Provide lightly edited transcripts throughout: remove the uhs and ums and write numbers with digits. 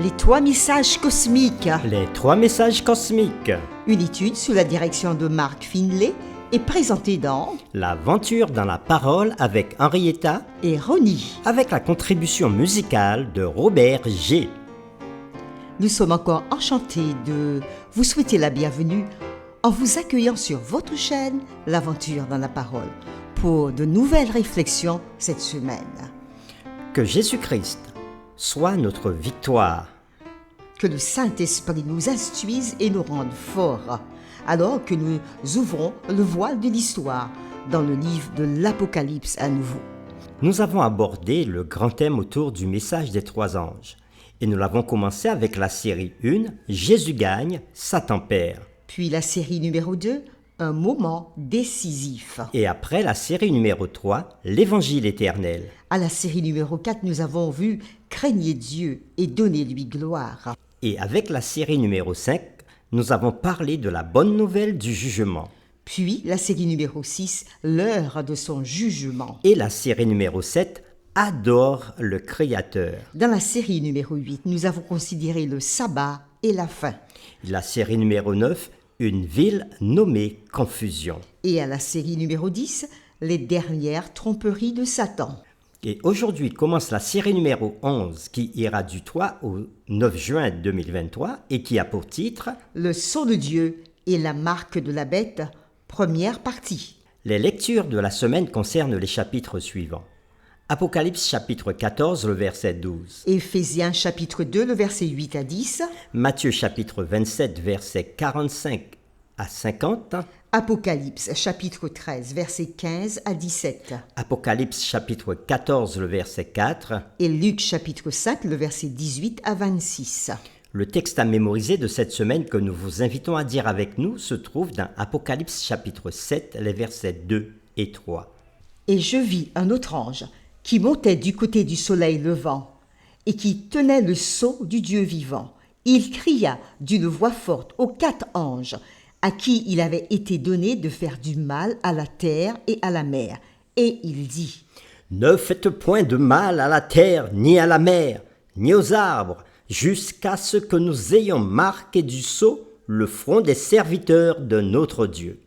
Les 3 messages cosmiques. Les 3 messages cosmiques. Une étude sous la direction de Mark Finlay est présentée dans L'aventure dans la parole avec Henrietta et Ronnie. avec la contribution musicale de Robert G. Nous sommes encore enchantés de vous souhaiter la bienvenue en vous accueillant sur votre chaîne L'aventure dans la parole pour de nouvelles réflexions cette semaine. Que Jésus-Christ soit notre victoire. Que le Saint-Esprit nous instruise et nous rende forts, alors que nous ouvrons le voile de l'histoire dans le livre de l'Apocalypse à nouveau. Nous avons abordé le grand thème autour du message des 3 anges. Et nous l'avons commencé avec la série 1, Jésus gagne, Satan perd. Puis la série numéro 2, un moment décisif. Et après la série numéro 3, l'Évangile éternel. À la série numéro 4, nous avons vu craignez Dieu et donnez-lui gloire. Et avec la série numéro 5, nous avons parlé de la bonne nouvelle du jugement. Puis la série numéro 6, l'heure de son jugement. Et la série numéro 7, adore le Créateur. Dans la série numéro 8, nous avons considéré le sabbat et la fin. La série numéro 9, une ville nommée Confusion. Et à la série numéro 10, les dernières tromperies de Satan. Et aujourd'hui commence la série numéro 11 qui ira du 3 au 9 juin 2023 et qui a pour titre Le sceau de Dieu et la marque de la bête, première partie. Les lectures de la semaine concernent les chapitres suivants. Apocalypse chapitre 14, le verset 12. Éphésiens chapitre 2, le verset 8 à 10. Matthieu chapitre 27, verset 45 à 50. Apocalypse chapitre 13, verset 15 à 17. Apocalypse chapitre 14, le verset 4. Et Luc chapitre 5, le verset 18 à 26. Le texte à mémoriser de cette semaine que nous vous invitons à dire avec nous se trouve dans Apocalypse chapitre 7, les versets 2 et 3. Et je vis un autre ange qui montait du côté du soleil levant et qui tenait le sceau du Dieu vivant. Il cria d'une voix forte aux 4 anges à qui il avait été donné de faire du mal à la terre et à la mer. Et il dit : Ne faites point de mal à la terre, ni à la mer, ni aux arbres, jusqu'à ce que nous ayons marqué du sceau le front des serviteurs de notre Dieu.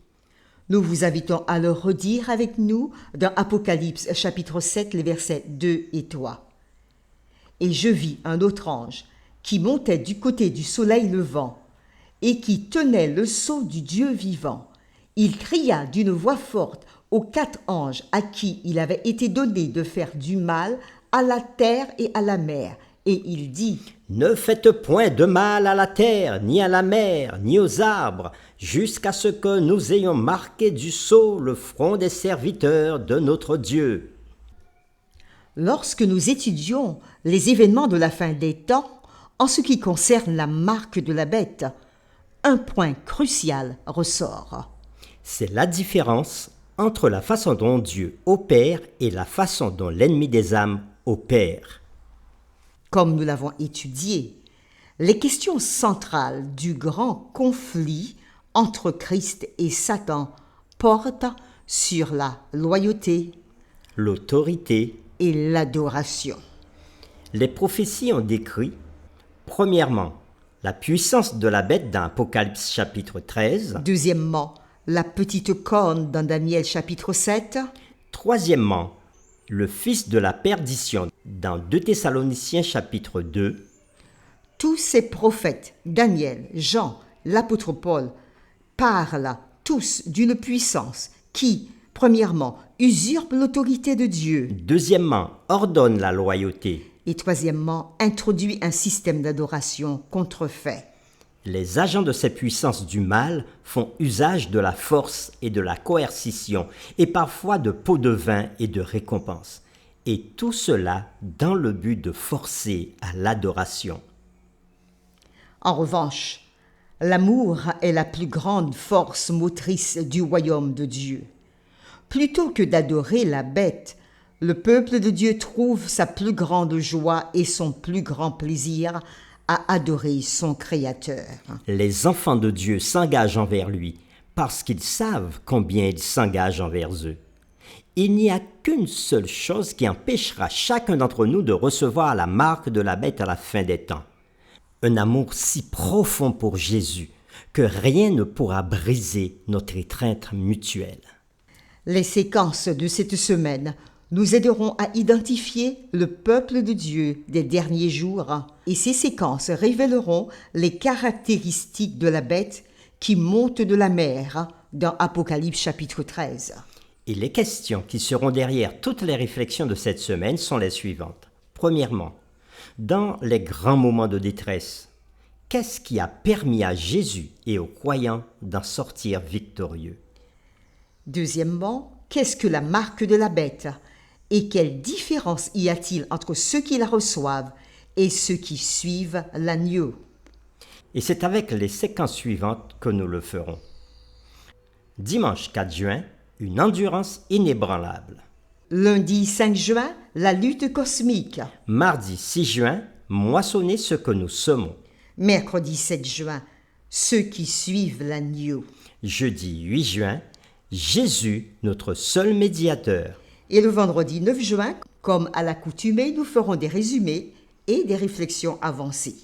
Nous vous invitons à le redire avec nous dans Apocalypse chapitre 7, les versets 2 et 3. Et je vis un autre ange qui montait du côté du soleil levant et qui tenait le sceau du Dieu vivant. Il cria d'une voix forte aux 4 anges à qui il avait été donné de faire du mal à la terre et à la mer. Et il dit : Ne faites point de mal à la terre, ni à la mer, ni aux arbres, jusqu'à ce que nous ayons marqué du sceau le front des serviteurs de notre Dieu. Lorsque nous étudions les événements de la fin des temps, en ce qui concerne la marque de la bête, un point crucial ressort. C'est la différence entre la façon dont Dieu opère et la façon dont l'ennemi des âmes opère. Comme nous l'avons étudié, les questions centrales du grand conflit entre Christ et Satan portent sur la loyauté, L'autorité. et l'adoration. Les prophéties ont décrit, premièrement, la puissance de la bête dans Apocalypse chapitre 13. Deuxièmement, la petite corne dans Daniel chapitre 7. Troisièmement, le fils de la perdition dans 2 Thessaloniciens chapitre 2. Tous ces prophètes, Daniel, Jean, l'apôtre Paul, parlent tous d'une puissance qui, premièrement, usurpe l'autorité de Dieu Deuxièmement, ordonne la loyauté. et troisièmement, introduit un système d'adoration contrefait. Les agents de ces puissances du mal font usage de la force et de la coercition, et parfois de pots de vin et de récompenses. Et tout cela dans le but de forcer à l'adoration. En revanche, l'amour est la plus grande force motrice du royaume de Dieu. Plutôt que d'adorer la bête, le peuple de Dieu trouve sa plus grande joie et son plus grand plaisir à adorer son Créateur. Les enfants de Dieu s'engagent envers lui parce qu'ils savent combien il s'engage envers eux. Il n'y a qu'une seule chose qui empêchera chacun d'entre nous de recevoir la marque de la bête à la fin des temps. Un amour si profond pour Jésus que rien ne pourra briser notre étreinte mutuelle. Les séquences de cette semaine nous aideront à identifier le peuple de Dieu des derniers jours et ces séquences révéleront les caractéristiques de la bête qui monte de la mer dans Apocalypse chapitre 13. Et les questions qui seront derrière toutes les réflexions de cette semaine sont les suivantes. Premièrement, dans les grands moments de détresse, qu'est-ce qui a permis à Jésus et aux croyants d'en sortir victorieux? Deuxièmement, qu'est-ce que la marque de la bête et quelle différence y a-t-il entre ceux qui la reçoivent et ceux qui suivent l'agneau? Et c'est avec les séquences suivantes que nous le ferons. Dimanche 4 juin, une endurance inébranlable. Lundi 5 juin, la lutte cosmique. Mardi 6 juin, moissonner ce que nous semons. Mercredi 7 juin, ceux qui suivent l'agneau. Jeudi 8 juin, Jésus, notre seul médiateur. Et le vendredi 9 juin, comme à l'accoutumée, nous ferons des résumés et des réflexions avancées.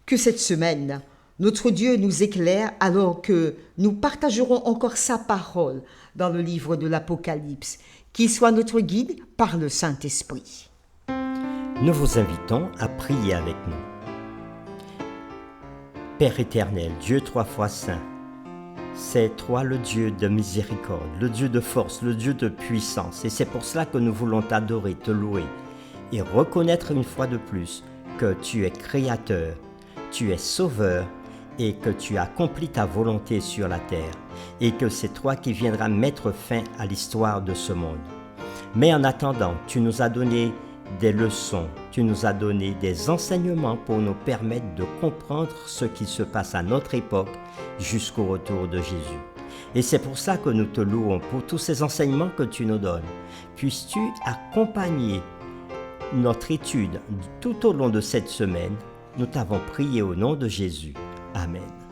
Que cette semaine, notre Dieu nous éclaire alors que nous partagerons encore sa parole dans le livre de l'Apocalypse, qu'il soit notre guide par le Saint-Esprit. Nous vous invitons à prier avec nous. Père éternel, Dieu trois fois saint, c'est toi le Dieu de miséricorde, le Dieu de force, le Dieu de puissance. Et c'est pour cela que nous voulons t'adorer, te louer et reconnaître une fois de plus que tu es créateur, tu es sauveur et que tu accomplis ta volonté sur la terre et que c'est toi qui viendras mettre fin à l'histoire de ce monde. Mais en attendant, tu nous as donné des leçons, tu nous as donné des enseignements pour nous permettre de comprendre ce qui se passe à notre époque jusqu'au retour de Jésus. Et c'est pour ça que nous te louons pour tous ces enseignements que tu nous donnes. Puisses-tu accompagner notre étude tout au long de cette semaine. Nous t'avons prié au nom de Jésus. Amen.